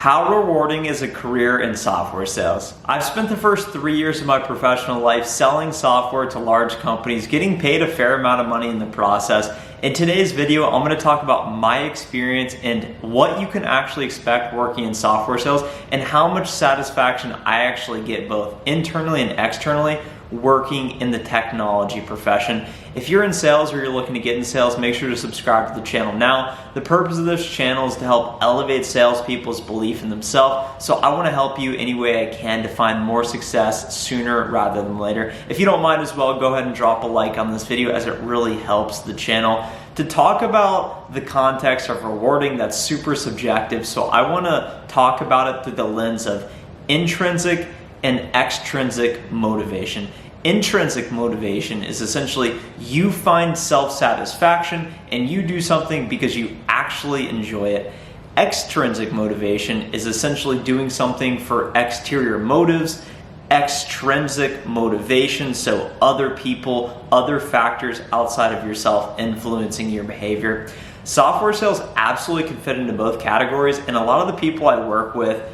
How rewarding is a career in software sales? I've spent the first 3 years of my professional life selling software to large companies, getting paid a fair amount of money in the process. In today's video, I'm going to talk about my experience and what you can actually expect working in software sales and how much satisfaction I actually get both internally and externally working in the technology profession. If you're in sales or you're looking to get in sales, make sure to subscribe to the channel now. The purpose of this channel is to help elevate salespeople's belief in themselves. So I want to help you any way I can to find more success sooner rather than later. If you don't mind as well, go ahead and drop a like on this video as it really helps the channel. To talk about the context of rewarding, that's super subjective. So I want to talk about it through the lens of intrinsic and extrinsic motivation. Intrinsic motivation is essentially you find self-satisfaction and you do something because you actually enjoy it. Extrinsic motivation is essentially doing something for exterior motives. Extrinsic motivation, so other people, other factors outside of yourself influencing your behavior. Software sales absolutely can fit into both categories, and a lot of the people I work with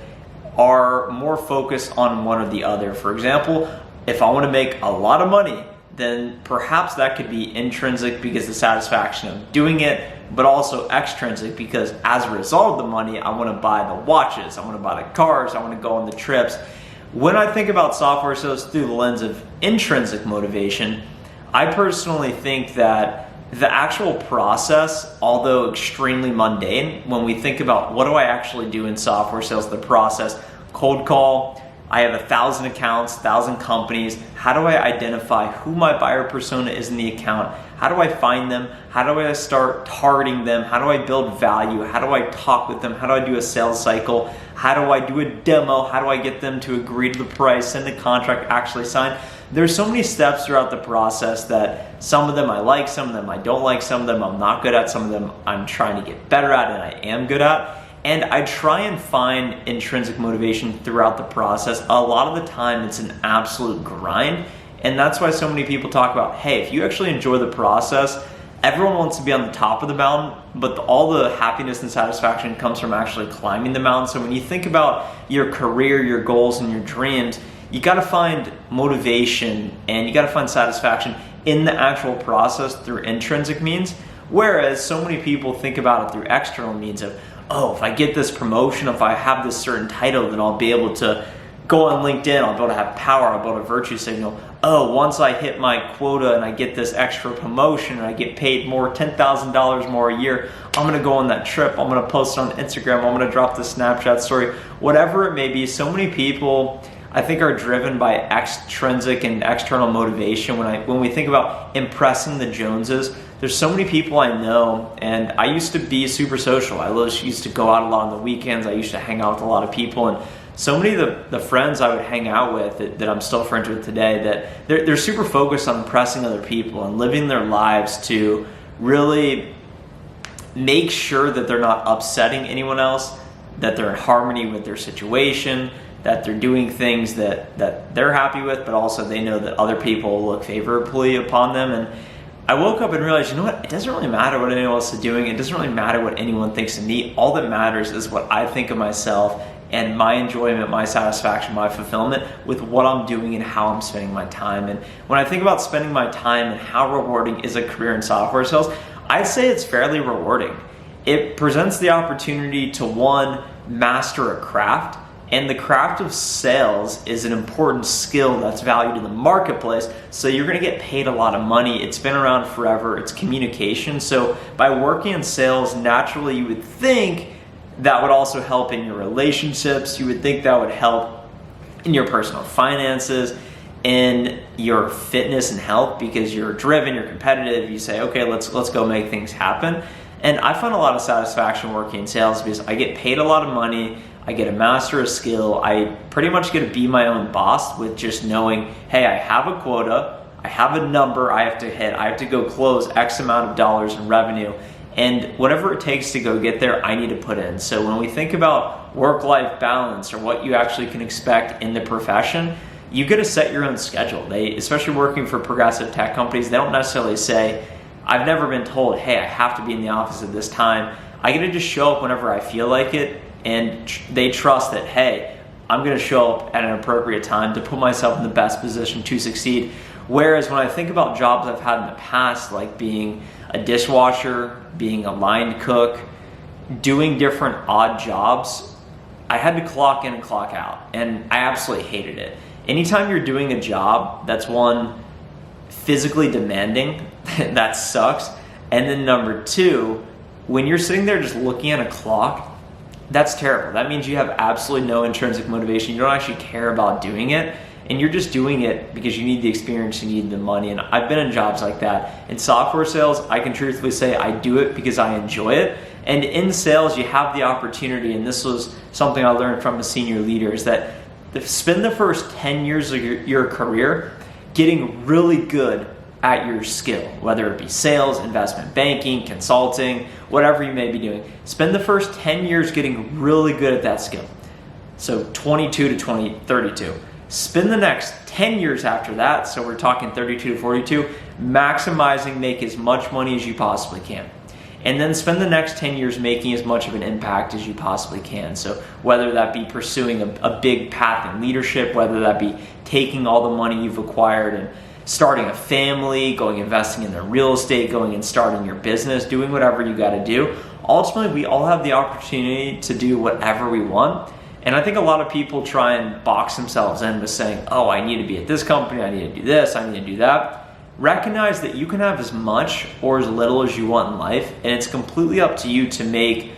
are more focused on one or the other. For example, if I want to make a lot of money, then perhaps that could be intrinsic because the satisfaction of doing it, but also extrinsic because as a result of the money, I want to buy the watches, I want to buy the cars, I want to go on the trips. When I think about software sales through the lens of intrinsic motivation, I personally think that the actual process, although extremely mundane, when we think about what do I actually do in software sales, the process, cold call, I have 1,000 accounts, 1,000 companies. How do I identify who my buyer persona is in the account? How do I find them? How do I start targeting them? How do I build value? How do I talk with them? How do I do a sales cycle? How do I do a demo? How do I get them to agree to the price, send the contract, actually sign? There's so many steps throughout the process that some of them I like, some of them I don't like, some of them I'm not good at, some of them I'm trying to get better at and I am good at. And I try and find intrinsic motivation throughout the process. A lot of the time it's an absolute grind. And that's why so many people talk about, hey, if you actually enjoy the process, everyone wants to be on the top of the mountain, but all the happiness and satisfaction comes from actually climbing the mountain. So when you think about your career, your goals, and your dreams, you gotta find motivation and you gotta find satisfaction in the actual process through intrinsic means. Whereas so many people think about it through external means of, oh, if I get this promotion, if I have this certain title, then I'll be able to go on LinkedIn, I'll be able to have power, I'll be able to virtue signal. Oh, once I hit my quota and I get this extra promotion and I get paid more, $10,000 more a year, I'm gonna go on that trip, I'm gonna post it on Instagram, I'm gonna drop the Snapchat story, whatever it may be. So many people, I think, are driven by extrinsic and external motivation. When we think about impressing the Joneses, there's so many people I know, and I used to be super social. I used to go out a lot on the weekends. I used to hang out with a lot of people, and so many of the friends I would hang out with that I'm still friends with today, that they're super focused on impressing other people and living their lives to really make sure that they're not upsetting anyone else, that they're in harmony with their situation, that they're doing things that they're happy with, but also they know that other people will look favorably upon them. And I woke up and realized, you know what, it doesn't really matter what anyone else is doing. It doesn't really matter what anyone thinks of me. All that matters is what I think of myself and my enjoyment, my satisfaction, my fulfillment with what I'm doing and how I'm spending my time. And when I think about spending my time and how rewarding is a career in software sales, I'd say it's fairly rewarding. It presents the opportunity to, one, master a craft. And the craft of sales is an important skill that's valued in the marketplace. So you're gonna get paid a lot of money. It's been around forever. It's communication. So by working in sales, naturally you would think that would also help in your relationships. You would think that would help in your personal finances, in your fitness and health, because you're driven, you're competitive. You say, okay, let's go make things happen. And I find a lot of satisfaction working in sales because I get paid a lot of money. I get to master a skill. I pretty much get to be my own boss with just knowing, hey, I have a quota, I have a number I have to hit, I have to go close X amount of dollars in revenue, and whatever it takes to go get there, I need to put in. So when we think about work-life balance or what you actually can expect in the profession, you get to set your own schedule. Especially working for progressive tech companies, they don't necessarily say, I've never been told, hey, I have to be in the office at this time. I get to just show up whenever I feel like it. and they trust that, hey, I'm going to show up at an appropriate time to put myself in the best position to succeed. Whereas when I think about jobs I've had in the past, like being a dishwasher, being a line cook, doing different odd jobs, I had to clock in and clock out, and I absolutely hated it. Anytime you're doing a job that's one, physically demanding, that sucks. And then number two, when you're sitting there just looking at a clock, that's terrible. That means you have absolutely no intrinsic motivation. You don't actually care about doing it, and you're just doing it because you need the experience, you need the money. And I've been in jobs like that. In software sales, I can truthfully say I do it because I enjoy it. And in sales, you have the opportunity, and this was something I learned from a senior leader, is that spend the first 10 years of your career getting really good at your skill, whether it be sales, investment banking, consulting, whatever you may be doing. Spend the first 10 years getting really good at that skill. So 22 to 32. Spend the next 10 years after that, so we're talking 32 to 42, maximizing, make as much money as you possibly can. And then spend the next 10 years making as much of an impact as you possibly can. So whether that be pursuing a big path in leadership, whether that be taking all the money you've acquired and starting a family, going investing in their real estate, going and starting your business, doing whatever you got to do. Ultimately, we all have the opportunity to do whatever we want. And I think a lot of people try and box themselves in with saying, oh, I need to be at this company, I need to do this, I need to do that. Recognize that you can have as much or as little as you want in life, and it's completely up to you to make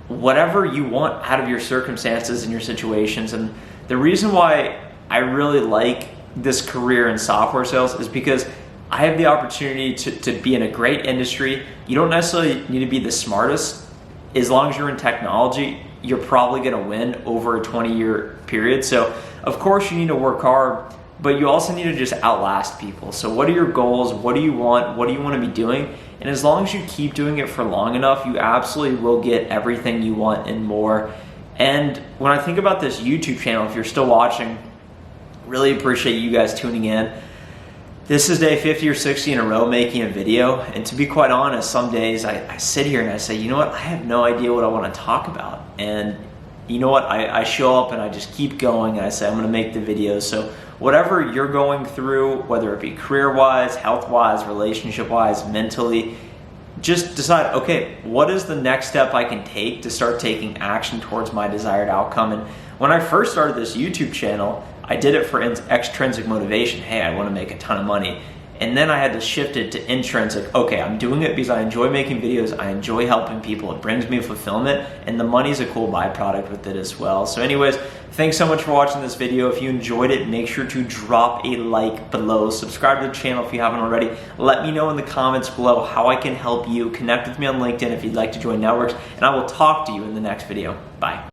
whatever you want out of your circumstances and your situations. And the reason why I really like this career in software sales is because I have the opportunity to be in a great industry. You don't necessarily need to be the smartest. As long as you're in technology, you're probably going to win over a 20-year period. So of course you need to work hard, but you also need to just outlast people. So what are your goals? What do you want? What do you want to be doing? And as long as you keep doing it for long enough, you absolutely will get everything you want and more. And when I think about this YouTube channel, if you're still watching, really appreciate you guys tuning in. This is day 50 or 60 in a row making a video. And to be quite honest, some days I sit here and I say, you know what? I have no idea what I want to talk about. And you know what? I show up and I just keep going and I say, I'm going to make the videos. So whatever you're going through, whether it be career-wise, health-wise, relationship-wise, mentally, just decide, okay, what is the next step I can take to start taking action towards my desired outcome? And when I first started this YouTube channel, I did it for extrinsic motivation. Hey, I want to make a ton of money. And then I had to shift it to intrinsic. Okay, I'm doing it because I enjoy making videos. I enjoy helping people. It brings me fulfillment, and the money's a cool byproduct with it as well. So anyways, thanks so much for watching this video. If you enjoyed it, make sure to drop a like below. Subscribe to the channel if you haven't already. Let me know in the comments below how I can help you. Connect with me on LinkedIn if you'd like to join networks, and I will talk to you in the next video. Bye.